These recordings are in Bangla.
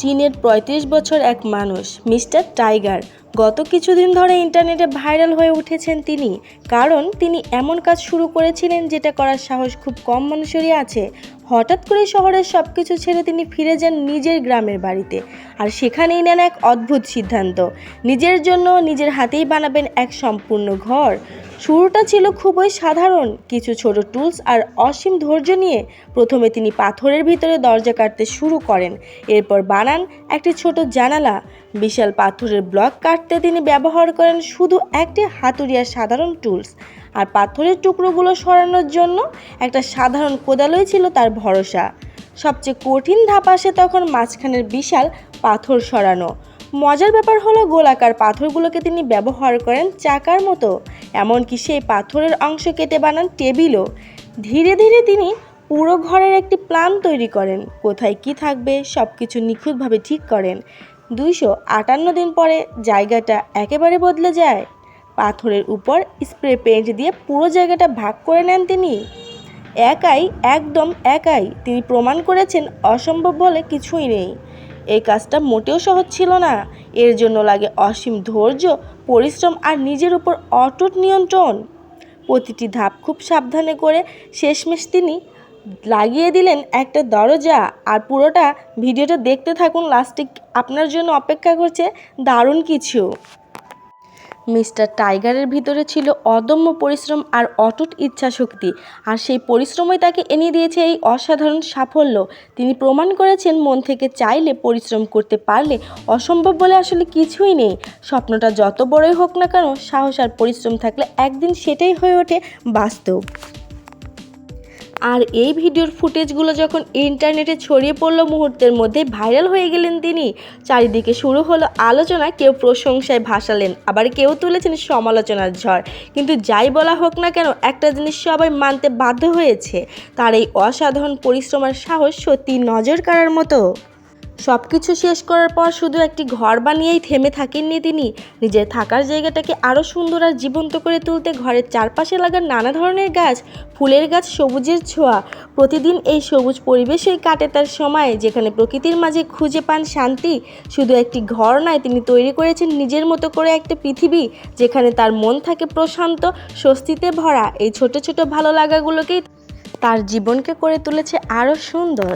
চীনের ৩৫ বছর এক মানুষ মিস্টার টাইগার গত কিছুদিন ধরে ইন্টারনেটে ভাইরাল হয়ে উঠেছেন তিনি, কারণ তিনি এমন কাজ শুরু করেছিলেন যেটা করার সাহস খুব কম মানুষেরই আছে। হঠাৎ করে শহরের সব কিছু ছেড়ে তিনি ফিরে যান নিজের গ্রামের বাড়িতে, আর সেখানেই নেন এক অদ্ভুত সিদ্ধান্ত। নিজের জন্য নিজের হাতেই বানাবেন এক সম্পূর্ণ ঘর। শুরুটা ছিল খুবই সাধারণ, কিছু ছোট টুলস আর অসীম ধৈর্য নিয়ে। প্রথমে তিনি পাথরের ভিতরে দরজা কাটতে শুরু করেন, এরপর বানান একটি ছোট জানালা। বিশাল পাথরের ব্লক কাটতে তিনি ব্যবহার করেন শুধু একটি হাতুড়িয়ার সাধারণ টুলস, আর পাথরের টুকরোগুলো সরানোর জন্য একটা সাধারণ কোদালই ছিল তার ভরসা। সবচেয়ে কঠিন ধাপ আসে তখন মাঝখানের বিশাল পাথর সরানো। মজার ব্যাপার হলো গোলাকার পাথরগুলোকে তিনি ব্যবহার করেন চাকার মতো, এমনকি সেই পাথরের অংশ কেটে বানান টেবিলও। ধীরে ধীরে তিনি পুরো ঘরের একটি প্ল্যান তৈরি করেন, কোথায় কি থাকবে সব কিছু নিখুঁতভাবে ঠিক করেন। 258 দিন পরে জায়গাটা একেবারে বদলে যায়। পাথরের উপর স্প্রে পেইন্ট দিয়ে পুরো জায়গাটা ভাগ করে নেন তিনি একদম একাই। তিনি প্রমাণ করেছেন অসম্ভব বলে কিছুই নেই। এই কাজটা মোটেও সহজ ছিল না, এর জন্য লাগে অসীম ধৈর্য, পরিশ্রম আর নিজের উপর অটুট নিয়ন্ত্রণ। প্রতিটি ধাপ খুব সাবধানে করে শেষমেশ তিনি লাগিয়ে দিলেন একটা দরজা। আর পুরোটা ভিডিওটা দেখতে থাকুন, লাস্টে আপনার জন্য অপেক্ষা করছে দারুণ কিছু। মিস্টার টাইগারের ভিতরে ছিল অদম্য পরিশ্রম আর অটুট ইচ্ছাশক্তি, আর সেই পরিশ্রমই তাকে এনে দিয়েছে এই অসাধারণ সাফল্য। তিনি প্রমাণ করেছেন মন থেকে চাইলে, পরিশ্রম করতে পারলে অসম্ভব বলে আসলে কিছুই নেই। স্বপ্নটা যত বড়ই হোক না কেন, সাহস আর পরিশ্রম থাকলে একদিন সেটাই হয়ে ওঠে বাস্তব। আর এই ভিডিওর ফুটেজগুলো যখন ইন্টারনেটে ছড়িয়ে পড়লো, মুহূর্তের মধ্যে ভাইরাল হয়ে গেলেন তিনি। চারিদিকে শুরু হলো আলোচনা, কেউ প্রশংসায় ভাসালেন, আবার কেউ তুলেছেন সমালোচনার ঝড়। কিন্তু যাই বলা হোক না কেন, একটা জিনিস সবাই মানতে বাধ্য হয়েছে, তার এই অসাধারণ পরিশ্রম আর সাহস সত্যি নজর কাড়ার মতো। সব কিছু শেষ করার পর শুধু একটি ঘর বানিয়েই থেমে থাকেননি তিনি। নিজের থাকার জায়গাটাকে আরও সুন্দর আর জীবন্ত করে তুলতে ঘরের চারপাশে লাগান নানা ধরনের গাছ, ফুলের গাছ, সবুজের ছোঁয়া। প্রতিদিন এই সবুজ পরিবেশেই কাটে তার সময়, যেখানে প্রকৃতির মাঝে খুঁজে পান শান্তি। শুধু একটি ঘর নয়, তিনি তৈরি করেছেন নিজের মতো করে একটা পৃথিবী, যেখানে তার মন থাকে প্রশান্ত, স্বস্তিতে ভরা। এই ছোট ছোট ভালো লাগাগুলোকেই তার জীবনকে করে তুলেছে আরও সুন্দর।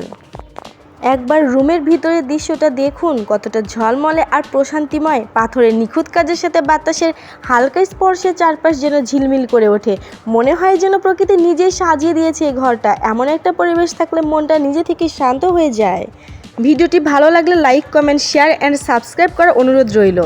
একবার রুমের ভিতরের দৃশ্যটা দেখুন, কতটা ঝলমলে আর প্রশান্তিময়। পাথরের নিখুঁত কাজের সাথে বাতাসের হালকা স্পর্শে চারপাশ যেন ঝিলমিল করে ওঠে। মনে হয় যেন প্রকৃতি নিজেই সাজিয়ে দিয়েছে এই ঘরটা। এমন একটা পরিবেশ থাকলে মনটা নিজে থেকে শান্ত হয়ে যায়। ভিডিওটি ভালো লাগলে like, comment, share and subscribe করার অনুরোধ রইল।